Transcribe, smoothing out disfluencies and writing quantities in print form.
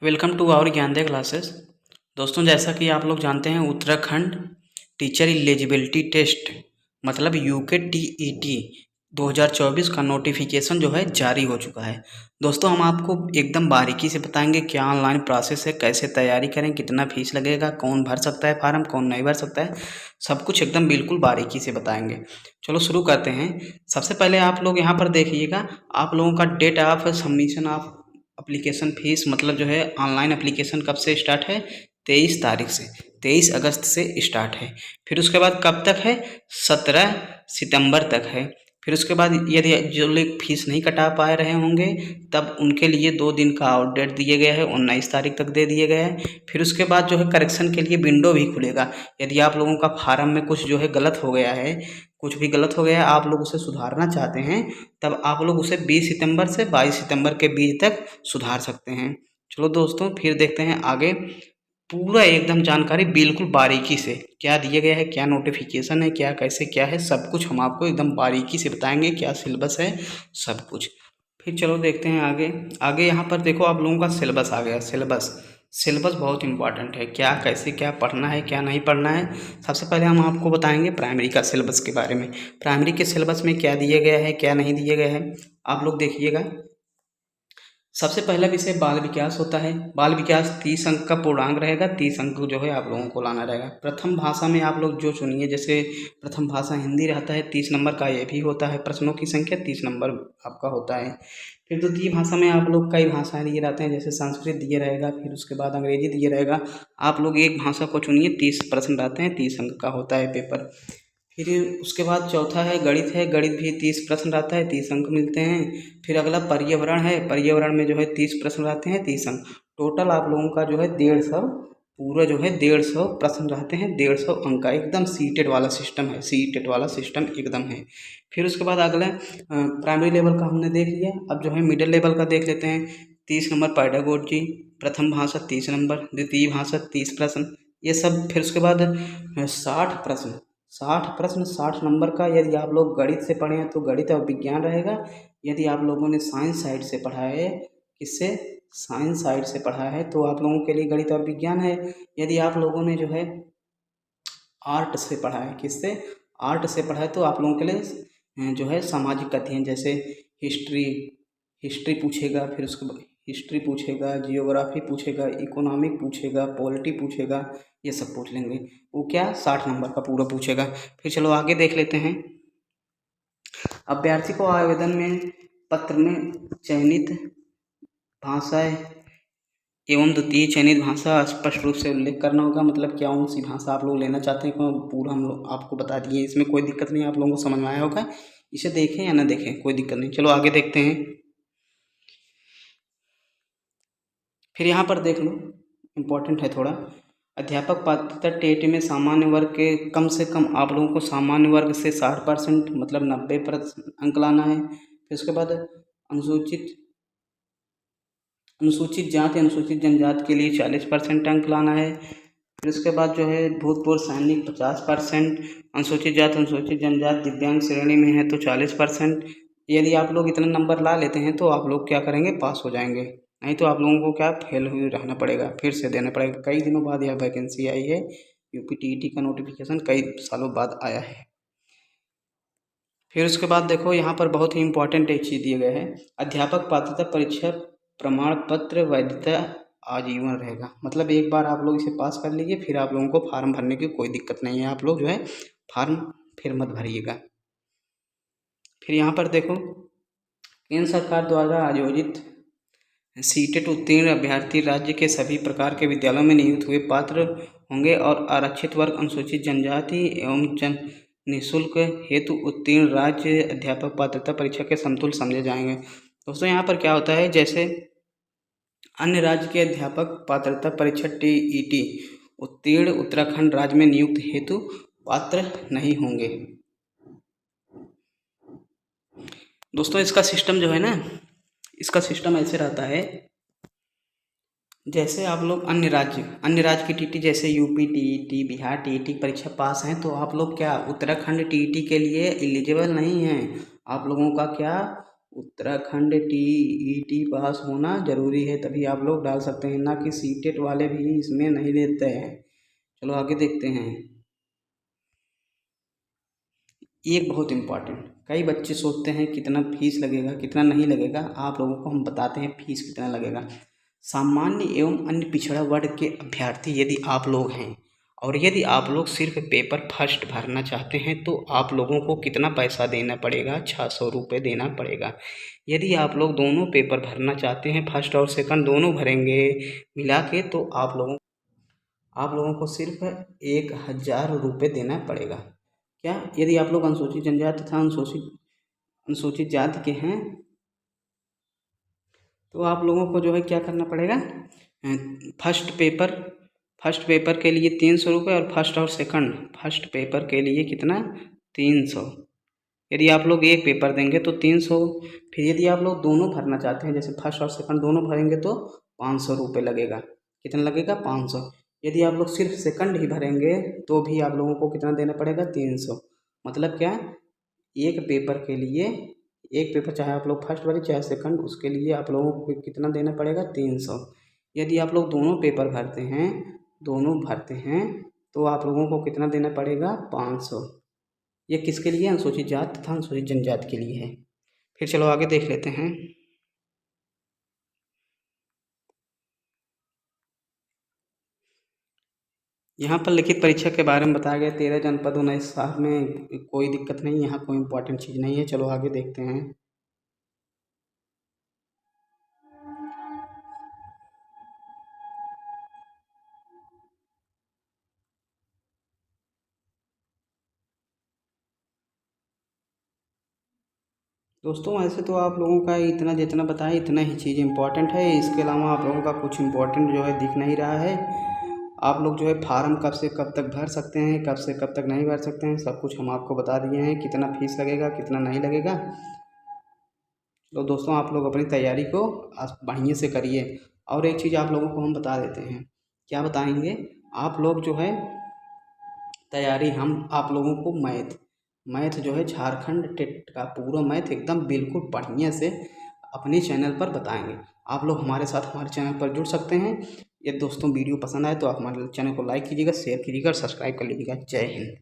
Welcome to our Gyanoday classes. दोस्तों, जैसा कि आप लोग जानते हैं, उत्तराखंड टीचर एलिजिबिलिटी टेस्ट मतलब यूके टीईटी 2024 का नोटिफिकेशन जो है जारी हो चुका है। दोस्तों, हम आपको एकदम बारीकी से बताएंगे क्या ऑनलाइन प्रोसेस है, कैसे तैयारी करें, कितना फीस लगेगा, कौन भर सकता है फॉर्म, कौन नहीं भर सकता है, सब कुछ एकदम बिल्कुल बारीकी से बताएंगे। चलो शुरू करते हैं। सबसे पहले आप लोग यहाँ पर देखिएगा, आप लोगों का date of submission of application fees मतलब जो है ऑनलाइन एप्लीकेशन कब से स्टार्ट है? 23 तारीख से, 23 अगस्त से स्टार्ट है। फिर उसके बाद कब तक है? 17 सितंबर तक है। फिर उसके बाद यदि जो लोग फीस नहीं कटा पा रहे होंगे तब उनके लिए 2 दिन का आउट डेट दिए गए हैं, 19 तारीख तक दे दिए गए हैं। फिर उसके बाद जो है करेक्शन के लिए विंडो भी खुलेगा। यदि आप लोगों का फार्म में कुछ जो है गलत हो गया है, कुछ भी गलत हो गया है, आप लोग उसे सुधारना चाहते हैं, तब आप लोग उसे 20 सितंबर से 22 सितंबर के बीच तक सुधार सकते हैं। चलो दोस्तों, फिर देखते हैं आगे। पूरा एकदम जानकारी बिल्कुल बारीकी से क्या दिया गया है, क्या नोटिफिकेशन है, क्या कैसे क्या है, सब कुछ हम आपको एकदम बारीकी से बताएंगे, क्या सिलेबस है, सब कुछ। फिर चलो देखते हैं आगे। आगे यहाँ पर देखो, आप लोगों का सिलेबस आ गया। सिलेबस सिलेबस बहुत इंपॉर्टेंट है, क्या कैसे क्या पढ़ना है, क्या नहीं पढ़ना है। सबसे पहले हम आपको बताएंगे प्राइमरी का सिलेबस के बारे में। प्राइमरी के सिलेबस में क्या दिया गया है, क्या नहीं दिया गया है, आप लोग देखिएगा। सबसे पहला विषय बाल विकास होता है। बाल विकास 30 अंक का पूर्णांक रहेगा, 30 अंक जो है आप लोगों को लाना रहेगा। प्रथम भाषा में आप लोग जो चुनिए, जैसे प्रथम भाषा हिंदी रहता है, 30 नंबर का ये भी होता है। प्रश्नों की संख्या 30 नंबर आपका होता है। फिर द्वितीय भाषा में आप लोग कई भाषाएं दिए रहते हैं, जैसे संस्कृत दिए रहेगा, फिर उसके बाद अंग्रेजी दिए रहेगा। आप लोग एक भाषा को चुनिए, 30 प्रश्न रहते हैं, 30 अंक का होता है पेपर। फिर उसके बाद चौथा है गणित है। गणित भी 30 प्रश्न रहता है, 30 अंक मिलते हैं। फिर अगला पर्यावरण है। पर्यावरण में जो है 30 प्रश्न रहते हैं, 30 अंक। टोटल आप लोगों का जो है 150, पूरा जो है 150 प्रश्न रहते हैं, 150 अंक का। एकदम सीटेड वाला सिस्टम है, सीटेड वाला सिस्टम एकदम है। फिर उसके बाद अगला प्राइमरी लेवल का हमने देख लिया। अब जो है मिडिल लेवल का देख लेते हैं। 30 नंबर पेडागोजी, प्रथम भाषा 30 नंबर, द्वितीय भाषा 30 प्रश्न, ये सब। फिर उसके बाद 60 प्रश्न, 60 प्रश्न 60 नंबर का। यदि आप लोग गणित से पढ़े हैं तो गणित और विज्ञान रहेगा। यदि आप लोगों ने साइंस साइड से पढ़ा है, किससे? साइंस साइड से पढ़ा है, तो आप लोगों के लिए गणित और विज्ञान है। यदि आप लोगों ने जो है आर्ट से पढ़ा है, किससे? आर्ट से पढ़ा है, तो आप लोगों के लिए जो है सामाजिक अध्ययन, जैसे हिस्ट्री, हिस्ट्री पूछेगा। फिर उसके बाद हिस्ट्री पूछेगा, जियोग्राफी पूछेगा, इकोनॉमिक पूछेगा, पॉलिटी पूछेगा, ये सब पूछ लेंगे। वो क्या? 60 नंबर का पूरा पूछेगा। फिर चलो आगे देख लेते हैं। अभ्यर्थी को आवेदन में पत्र में चयनित भाषाएं एवं द्वितीय चयनित भाषा स्पष्ट रूप से उल्लेख करना होगा। मतलब क्या कौन सी भाषा आप लोग लेना चाहते हैं, पूरा हम लोग आपको बता दिए। इसमें कोई दिक्कत नहीं, आप लोगों को समझ में आया होगा। इसे देखें या ना देखें, कोई दिक्कत नहीं। चलो आगे देखते हैं। फिर यहाँ पर देख लो, इम्पोर्टेंट है थोड़ा। अध्यापक पात्रता टेट में सामान्य वर्ग के कम से कम आप लोगों को सामान्य वर्ग से 60% मतलब 90% अंक लाना है। फिर उसके बाद अनुसूचित अनुसूचित जाति अनुसूचित जनजाति के लिए 40% अंक लाना है। फिर उसके बाद जो है भूतपूर्व सैनिक 50%, अनुसूचित जाति अनुसूचित जनजाति दिव्यांग श्रेणी में है तो 40%। यदि आप लोग इतने नंबर ला लेते हैं तो आप लोग क्या करेंगे? पास हो जाएंगे। नहीं तो आप लोगों को क्या फेल हुए रहना पड़ेगा, फिर से देना पड़ेगा। कई दिनों बाद यह वैकेंसी आई है, यूपी टीईटी का नोटिफिकेशन कई सालों बाद आया है। फिर उसके बाद देखो, यहाँ पर बहुत ही इंपॉर्टेंट एक चीज़ दिया गया है। अध्यापक पात्रता परीक्षा प्रमाण पत्र वैधता आजीवन रहेगा। मतलब एक बार आप लोग इसे पास कर लीजिए, फिर आप लोगों को फार्म भरने की कोई दिक्कत नहीं है। आप लोग जो है फार्म फिर मत भरिएगा। फिर यहाँ पर देखो, केंद्र सरकार द्वारा आयोजित सीटेट उत्तीर्ण अभ्यर्थी राज्य के सभी प्रकार के विद्यालयों में नियुक्त हुए पात्र होंगे और आरक्षित वर्ग अनुसूचित जनजाति एवं जन निःशुल्क हेतु उत्तीर्ण राज्य अध्यापक पात्रता परीक्षा के समतुल्य समझे जाएंगे। दोस्तों, यहाँ पर क्या होता है, जैसे अन्य राज्य के अध्यापक पात्रता परीक्षा टीईटी उत्तीर्ण उत्तराखंड राज्य में नियुक्त हेतु पात्र नहीं होंगे। दोस्तों, इसका सिस्टम जो है ना, इसका सिस्टम ऐसे रहता है, जैसे आप लोग अन्य राज्य की टीटी जैसे यूपी टीईटी, बिहार टीईटी की परीक्षा पास हैं, तो आप लोग क्या उत्तराखंड टीईटी के लिए एलिजिबल नहीं हैं। आप लोगों का क्या उत्तराखंड टीईटी पास होना ज़रूरी है, तभी आप लोग डाल सकते हैं, ना कि सीटेट वाले भी इसमें नहीं लेते हैं। चलो आगे देखते हैं। एक बहुत इम्पॉर्टेंट, कई बच्चे सोचते हैं कितना फीस लगेगा, कितना नहीं लगेगा। आप लोगों को हम बताते हैं फीस कितना लगेगा। सामान्य एवं अन्य पिछड़ा वर्ग के अभ्यर्थी यदि आप लोग हैं और यदि आप लोग सिर्फ पेपर फर्स्ट भरना चाहते हैं तो आप लोगों को कितना पैसा देना पड़ेगा, 600 रुपये देना पड़ेगा। यदि आप लोग दोनों पेपर भरना चाहते हैं, फर्स्ट और सेकंड दोनों भरेंगे मिला के, तो आप लोगों को सिर्फ 1000 रुपये देना पड़ेगा। क्या, यदि आप लोग अनुसूचित जनजाति तथा अनुसूचित जाति के हैं तो आप लोगों को जो है क्या करना पड़ेगा, फर्स्ट पेपर के लिए 300 रुपये और फर्स्ट पेपर के लिए कितना, 300। यदि आप लोग एक पेपर देंगे तो 300। फिर यदि आप लोग दोनों भरना चाहते हैं, जैसे फर्स्ट और सेकंड दोनों भरेंगे तो 500 रुपये लगेगा। कितना लगेगा, 500। यदि आप लोग सिर्फ सेकंड ही भरेंगे तो भी आप लोगों को कितना देना पड़ेगा, 300। मतलब क्या, एक पेपर के लिए, एक पेपर चाहे आप लोग फर्स्ट भरें चाहे सेकंड, उसके लिए आप लोगों को कितना देना पड़ेगा, 300। यदि आप लोग दोनों भरते हैं तो आप लोगों को कितना देना पड़ेगा, 500। ये किसके लिए, अनुसूचित जाति तथा अनुसूचित जनजाति के लिए है। फिर चलो आगे देख लेते हैं। यहाँ पर लिखित परीक्षा के बारे में बताया गया, 13 जनपद 19 शहर में, कोई दिक्कत नहीं, यहाँ कोई इंपॉर्टेंट चीज़ नहीं है। चलो आगे देखते हैं। दोस्तों ऐसे तो आप लोगों का इतना जितना बताया इतना ही चीज़ इम्पॉर्टेंट है, इसके अलावा आप लोगों का कुछ इम्पॉर्टेंट जो है दिख नहीं रहा है। आप लोग जो है फार्म कब से कब तक भर सकते हैं, कब से कब तक नहीं भर सकते हैं, सब कुछ हम आपको बता दिए हैं, कितना फीस लगेगा कितना नहीं लगेगा। तो दोस्तों आप लोग अपनी तैयारी को बढ़िया से करिए। और एक चीज़ आप लोगों को हम बता देते हैं, क्या बताएंगे, आप लोग जो है तैयारी, हम आप लोगों को मैथ जो है झारखंड टेट का पूरा मैथ एकदम बिल्कुल बढ़िया से अपने चैनल पर बताएंगे। आप लोग हमारे साथ हमारे चैनल पर जुड़ सकते हैं। यदि दोस्तों वीडियो पसंद आए तो आप हमारे चैनल को लाइक कीजिएगा, शेयर कीजिएगा और सब्सक्राइब कर लीजिएगा। जय हिंद।